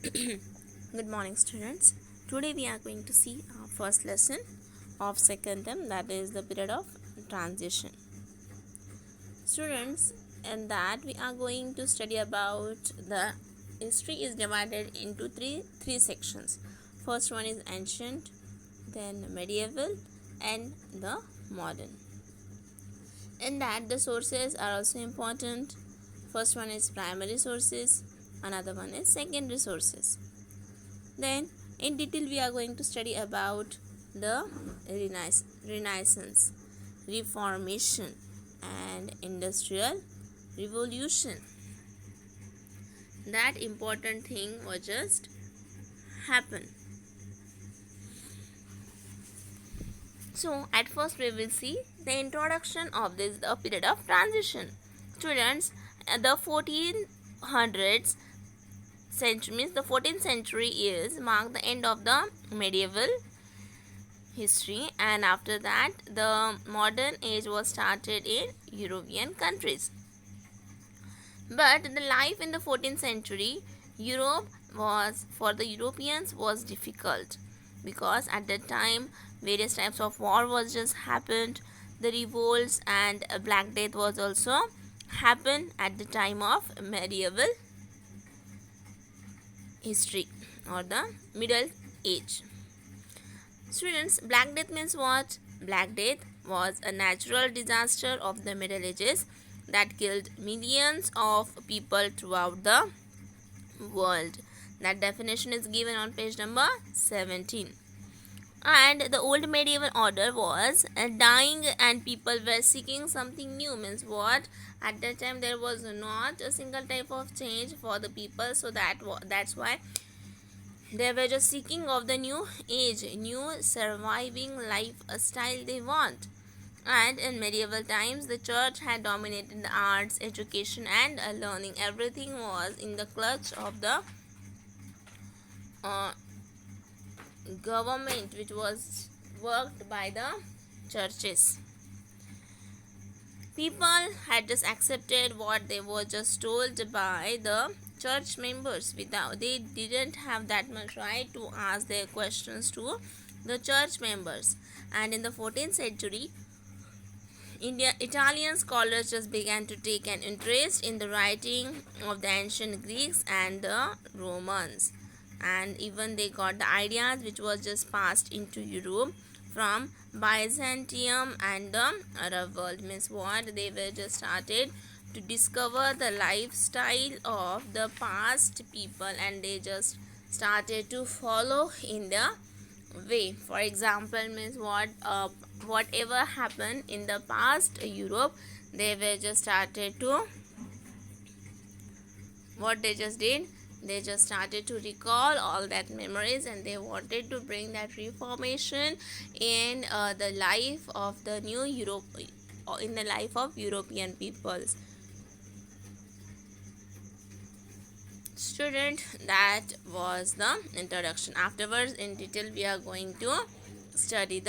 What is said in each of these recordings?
Good morning, students. Today we are going to see our first lesson of second term, that is the period of transition. Students, in that we are going to study about the history is divided into three sections. First one is ancient, then medieval, and the modern. In that the sources are also important. First one is primary sources, another one is secondary sources. Then in detail we are going to study about the Renaissance, Reformation, and Industrial Revolution. That important thing was just happen. So at first we will see the introduction of this period of transition. Students, the 1400s century means the 14th century years mark the end of the medieval history, and after that the modern age was started in European countries. But the life in the 14th century Europe was, for the Europeans, was difficult, because at that time various types of war was just happened, the revolts and Black Death was also happened at the time of medieval history or the middle age. Students, Black Death means what? Black Death was a natural disaster of the Middle Ages that killed millions of people throughout the world. That definition is given on page number 17. And the old medieval order was dying and people were seeking something new. Means what? At that time there was not a single type of change for the people, so that's why they were just seeking of the new age, new surviving lifestyle they want. And in medieval times the church had dominated the arts, education, and learning. Everything was in the clutch of the government, which was worked by the churches. People had just accepted what they were just told by the church members. They didn't have that much right to ask their questions to the church members. And in the 14th century Italian scholars just began to take an interest in the writing of the ancient Greeks and the Romans, and even they got the ideas which was just passed into Europe from Byzantium and the Arab world. Means what? They were just started to discover the lifestyle of the past people, and they just started to follow in the way. For example, means what? Whatever happened in the past Europe, they were just started to, what they just did, they just started to recall all that memories, and they wanted to bring that reformation in the life of the new Europe, in the life of European peoples. Student, that was the introduction. Afterwards in detail we are going to study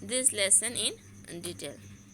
this lesson in detail.